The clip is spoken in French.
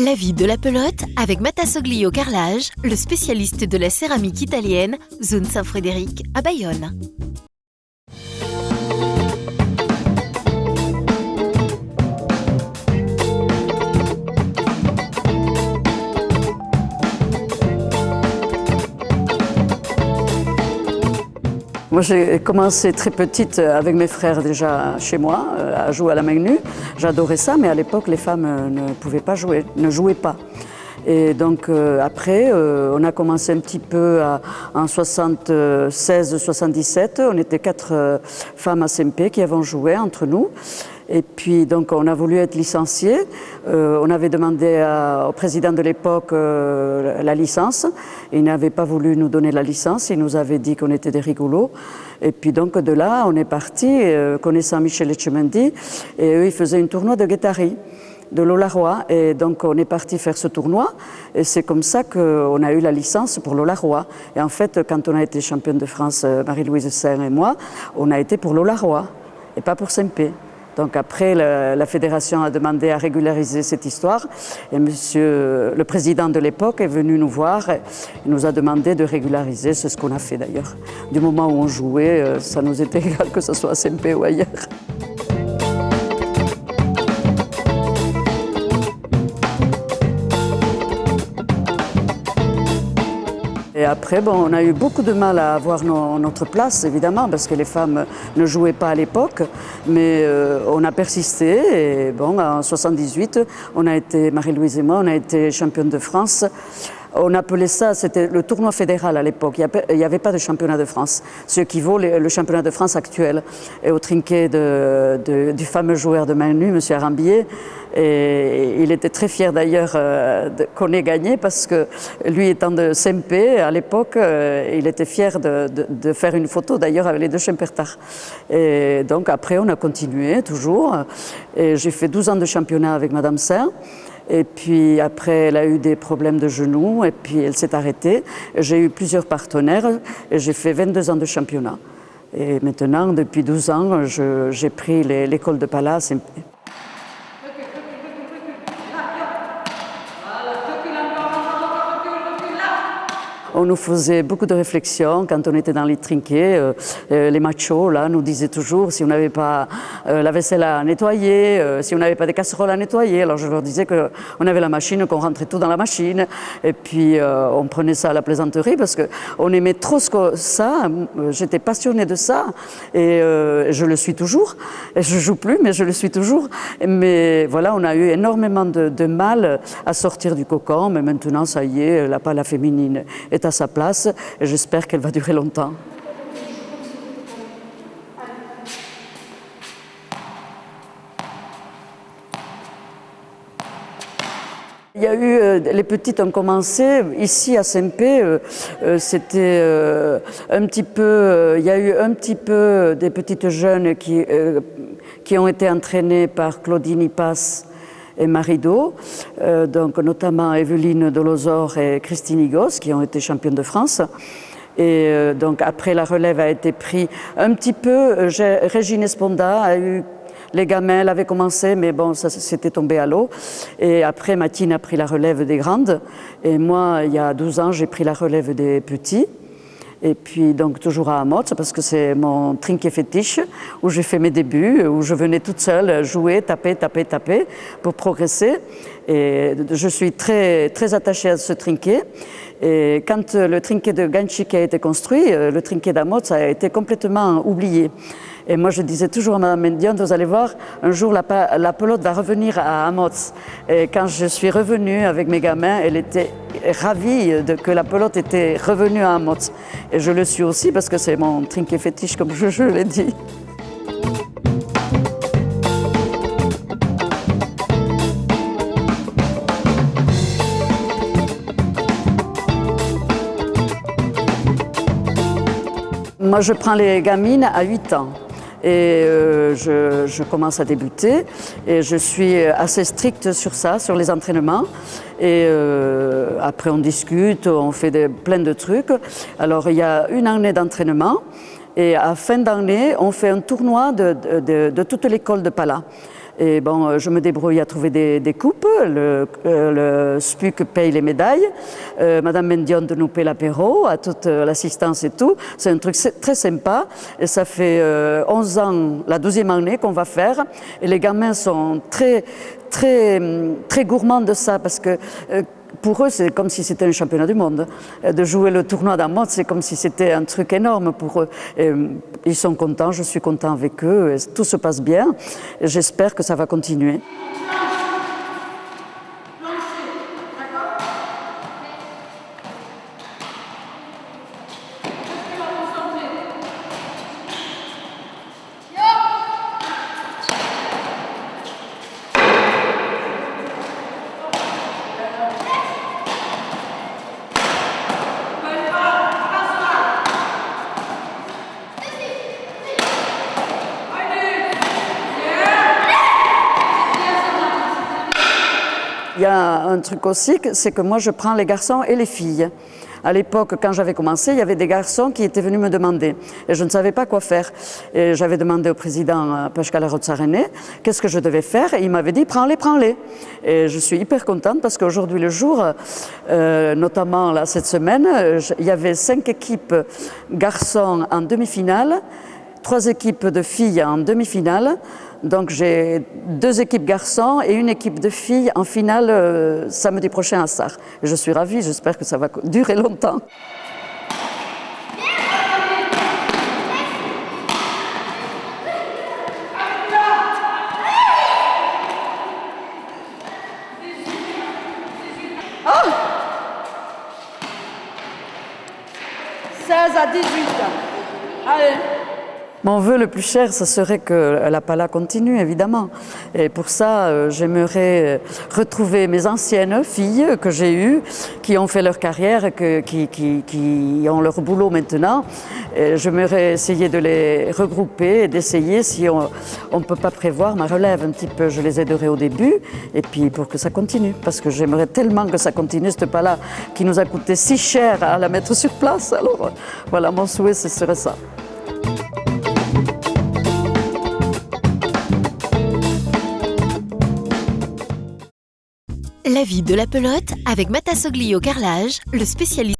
La vie de la pelote avec Matassoglio Carrelage, le spécialiste de la céramique italienne, zone Saint-Frédéric à Bayonne. Moi, j'ai commencé très petite avec mes frères déjà chez moi, à jouer à la main nue. J'adorais ça, mais à l'époque, les femmes ne pouvaient pas jouer, ne jouaient pas. Et donc après, on a commencé un petit peu en 76-77. On était 4 femmes à SMP qui avons joué entre nous. Et puis donc on a voulu être licenciés. On avait demandé au président de l'époque la licence. Il n'avait pas voulu nous donner la licence. Il nous avait dit qu'on était des rigolos. Et puis donc de là, on est parti, connaissant Michel Etchemendy. Et eux, ils faisaient un tournoi de guettari de Lola-Roy. Et donc on est parti faire ce tournoi. Et c'est comme ça qu'on a eu la licence pour Lola-Roy. Et en fait, quand on a été championne de France, Marie-Louise Saint et moi, on a été pour Lola-Roy et pas pour Saint-Pé. Donc après, la fédération a demandé à régulariser cette histoire et le président de l'époque est venu nous voir et nous a demandé de régulariser, c'est ce qu'on a fait d'ailleurs. Du moment où on jouait, ça nous était égal que ce soit à SMP ou ailleurs. Et après, bon, on a eu beaucoup de mal à avoir notre place, évidemment, parce que les femmes ne jouaient pas à l'époque, mais on a persisté. Et bon, en 78, on a été, Marie-Louise et moi, on a été championne de France. On appelait ça, c'était le tournoi fédéral à l'époque. Il n'y avait pas de championnat de France, ce qui vaut le championnat de France actuel. Et au trinquet du fameux joueur de main nue, M. Arambier, et il était très fier d'ailleurs qu'on ait gagné parce que lui étant de SMP à l'époque, il était fier de faire une photo d'ailleurs avec les deux Schempertar. Et donc après on a continué toujours. Et j'ai fait 12 ans de championnat avec Madame Saint. Et puis après, elle a eu des problèmes de genoux et puis elle s'est arrêtée. J'ai eu plusieurs partenaires et j'ai fait 22 ans de championnat. Et maintenant, depuis 12 ans, j'ai pris l'école de Palace. On nous faisait beaucoup de réflexions quand on était dans les trinquets. Les machos là, nous disaient toujours si on n'avait pas la vaisselle à nettoyer, si on n'avait pas des casseroles à nettoyer. Alors je leur disais qu'on avait la machine, qu'on rentrait tout dans la machine. Et puis on prenait ça à la plaisanterie parce qu'on aimait trop ça. J'étais passionnée de ça et je le suis toujours. Et je joue plus, mais je le suis toujours. Mais voilà, on a eu énormément de mal à sortir du cocon. Mais maintenant, ça y est, la pala féminine est à sa place et j'espère qu'elle va durer longtemps. Il y a eu, les petites ont commencé, ici à SMP, c'était un petit peu, il y a eu un petit peu des petites jeunes qui ont été entraînées par Claudine Ipas et Marido, donc notamment Evelyne Dolosor et Christine Higos qui ont été championnes de France. Et donc après la relève a été prise un petit peu, Régine Esponda a eu les gamins, elle avait commencé, mais bon, ça s'était tombé à l'eau. Et après, Mathine a pris la relève des grandes. Et moi, il y a 12 ans, j'ai pris la relève des petits. Et puis donc toujours à Amotz, parce que c'est mon trinquet fétiche, où j'ai fait mes débuts, où je venais toute seule jouer, taper pour progresser. Et je suis très, très attachée à ce trinquet. Et quand le trinquet de Ganchik a été construit, le trinquet d'Amotz a été complètement oublié. Et moi, je disais toujours à Mme Mendiante, vous allez voir, un jour, la pelote va revenir à Amotz. Et quand je suis revenue avec mes gamins, elle était ravie que la pelote était revenue à Amotz. Et je le suis aussi parce que c'est mon trinquet fétiche, comme je l'ai dit. Moi, je prends les gamines à 8 ans. Et je commence à débuter et je suis assez stricte sur ça, sur les entraînements. Et après on discute, on fait plein de trucs. Alors il y a une année d'entraînement et à fin d'année on fait un tournoi de toute l'école de Pala. Et bon, je me débrouille à trouver des coupes. Le SPUC paye les médailles. Madame Mendion nous paie l'apéro, à toute l'assistance et tout. C'est un truc très sympa. Et ça fait 11 ans, la 12e année qu'on va faire. Et les gamins sont très gourmands de ça parce que pour eux, c'est comme si c'était un championnat du monde. De jouer le tournoi d'un mode, c'est comme si c'était un truc énorme pour eux. Et ils sont contents, je suis content avec eux, et tout se passe bien. Et j'espère que ça va continuer. Il y a un truc aussi, c'est que moi je prends les garçons et les filles. À l'époque, quand j'avais commencé, il y avait des garçons qui étaient venus me demander et je ne savais pas quoi faire. Et j'avais demandé au président Pascal Rotsarené qu'est-ce que je devais faire et il m'avait dit prends-les. Et je suis hyper contente parce qu'aujourd'hui le jour, notamment là, cette semaine, il y avait 5 équipes garçons en demi-finale, 3 équipes de filles en demi-finale. Donc j'ai 2 équipes garçons et une équipe de filles en finale samedi prochain à Sarre. Je suis ravie, j'espère que ça va durer longtemps. Oh 16 à 18. Allez. Mon vœu le plus cher, ce serait que la Pala continue, évidemment. Et pour ça, j'aimerais retrouver mes anciennes filles que j'ai eues, qui ont fait leur carrière, qui ont leur boulot maintenant. J'aimerais essayer de les regrouper et d'essayer, si on ne peut pas prévoir ma relève un petit peu. Je les aiderai au début, et puis pour que ça continue. Parce que j'aimerais tellement que ça continue, cette Pala qui nous a coûté si cher à la mettre sur place. Alors voilà, mon souhait, ce serait ça. La vie de la pelote avec Matassoglio Carrelage, le spécialiste